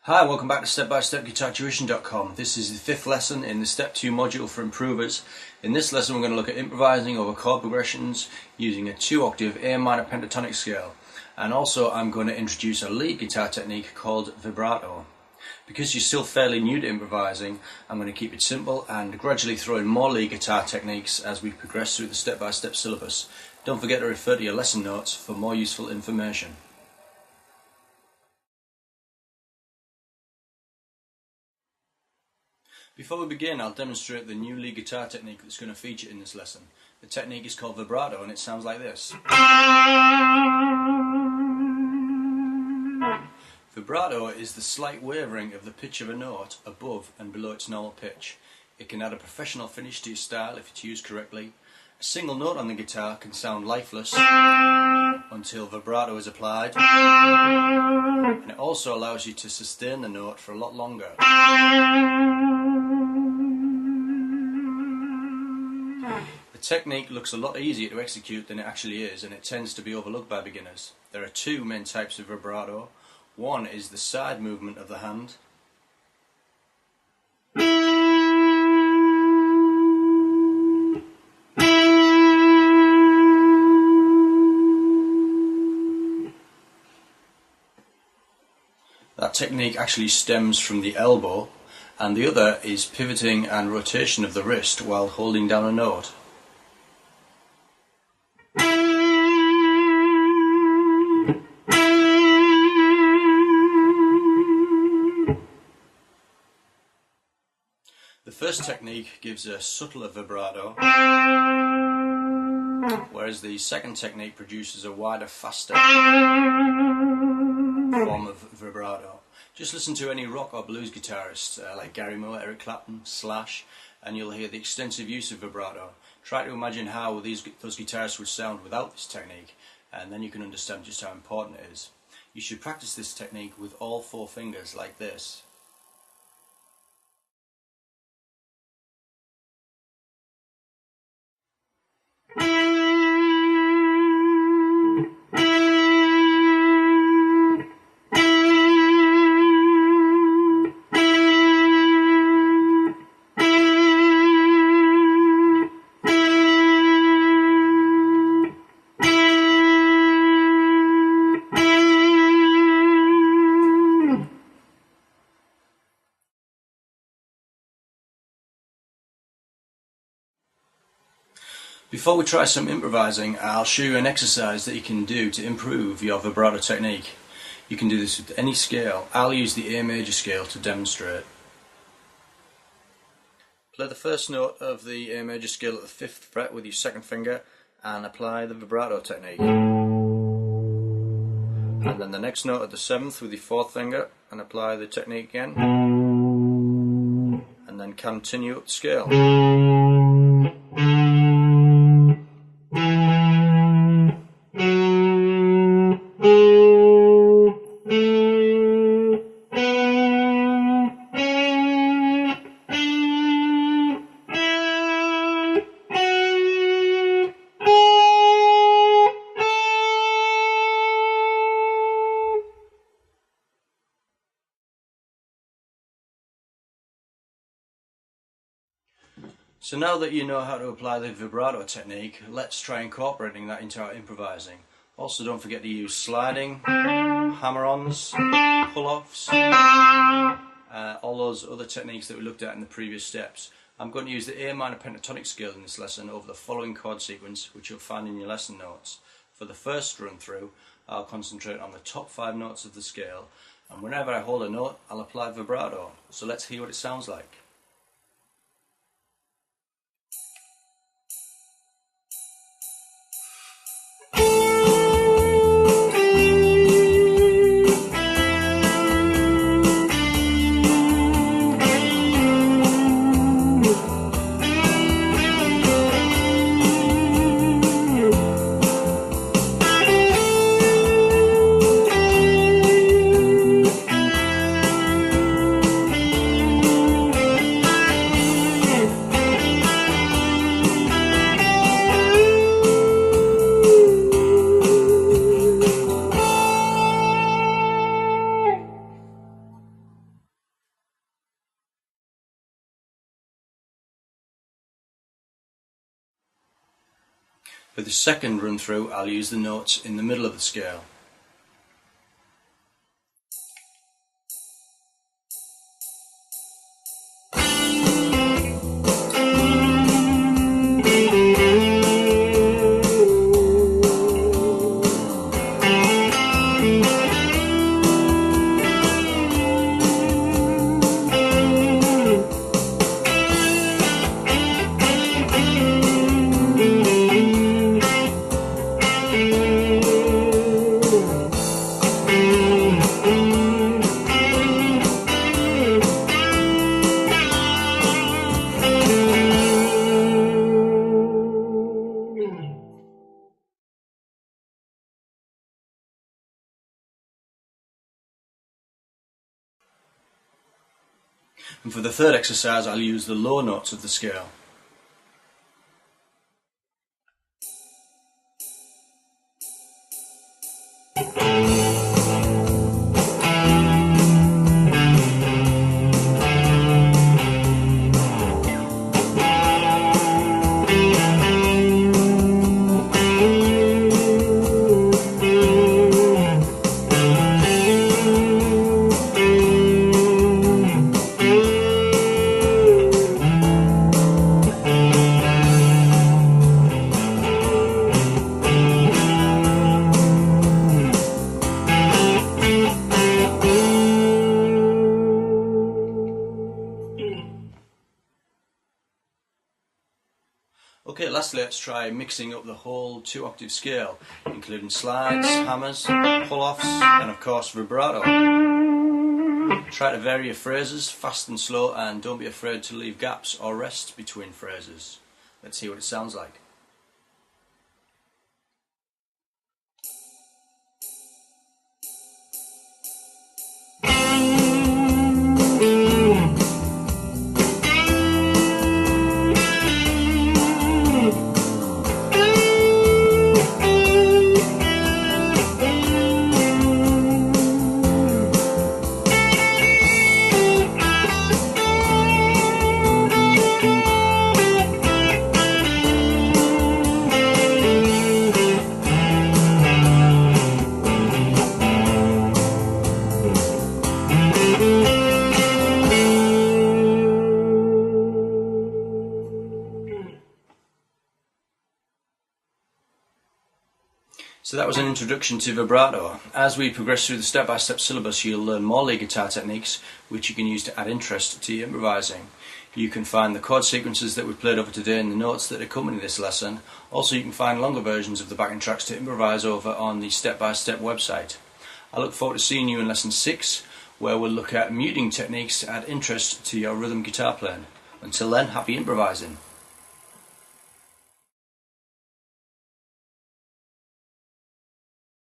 Hi, welcome back to Step-by-Step GuitarTuition.com. This is the fifth lesson in the Step 2 module for improvers. In this lesson we're going to look at improvising over chord progressions using a 2-octave A minor pentatonic scale. And also I'm going to introduce a lead guitar technique called vibrato. Because you're still fairly new to improvising, I'm going to keep it simple and gradually throw in more lead guitar techniques as we progress through the step-by-step syllabus. Don't forget to refer to your lesson notes for more useful information. Before we begin, I'll demonstrate the new lead guitar technique that's going to feature in this lesson. The technique is called vibrato and it sounds like this. Vibrato is the slight wavering of the pitch of a note above and below its normal pitch. It can add a professional finish to your style if it's used correctly. A single note on the guitar can sound lifeless until vibrato is applied, and it also allows you to sustain the note for a lot longer. The technique looks a lot easier to execute than it actually is, and it tends to be overlooked by beginners. There are two main types of vibrato. One is the side movement of the hand. That technique actually stems from the elbow, and the other is pivoting and rotation of the wrist while holding down a note. The first technique gives a subtler vibrato, whereas the second technique produces a wider, faster form of vibrato. Just listen to any rock or blues guitarists like Gary Moore, Eric Clapton, Slash, and you'll hear the extensive use of vibrato. Try to imagine how those guitarists would sound without this technique, and then you can understand just how important it is. You should practice this technique with all four fingers like this. Before we try some improvising, I'll show you an exercise that you can do to improve your vibrato technique. You can do this with any scale. I'll use the A major scale to demonstrate. Play the first note of the A major scale at the 5th fret with your second finger and apply the vibrato technique. And then the next note at the 7th with your 4th finger and apply the technique again. And then continue up the scale. So now that you know how to apply the vibrato technique, let's try incorporating that into our improvising. Also, don't forget to use sliding, hammer-ons, pull-offs, all those other techniques that we looked at in the previous steps. I'm going to use the A minor pentatonic scale in this lesson over the following chord sequence, which you'll find in your lesson notes. For the first run through, I'll concentrate on the top 5 notes of the scale, and whenever I hold a note, I'll apply vibrato. So let's hear what it sounds like. For the second run through, I'll use the notes in the middle of the scale. And for the third exercise, I'll use the low notes of the scale. Okay, lastly let's try mixing up the whole 2-octave scale, including slides, hammers, pull-offs and of course vibrato. Try to vary your phrases, fast and slow, and don't be afraid to leave gaps or rests between phrases. Let's hear what it sounds like. So that was an introduction to vibrato. As we progress through the step-by-step syllabus, you'll learn more lead guitar techniques which you can use to add interest to your improvising. You can find the chord sequences that we played over today in the notes that accompany this lesson. Also, you can find longer versions of the backing tracks to improvise over on the step-by-step website. I look forward to seeing you in lesson 6, where we'll look at muting techniques to add interest to your rhythm guitar playing. Until then, happy improvising.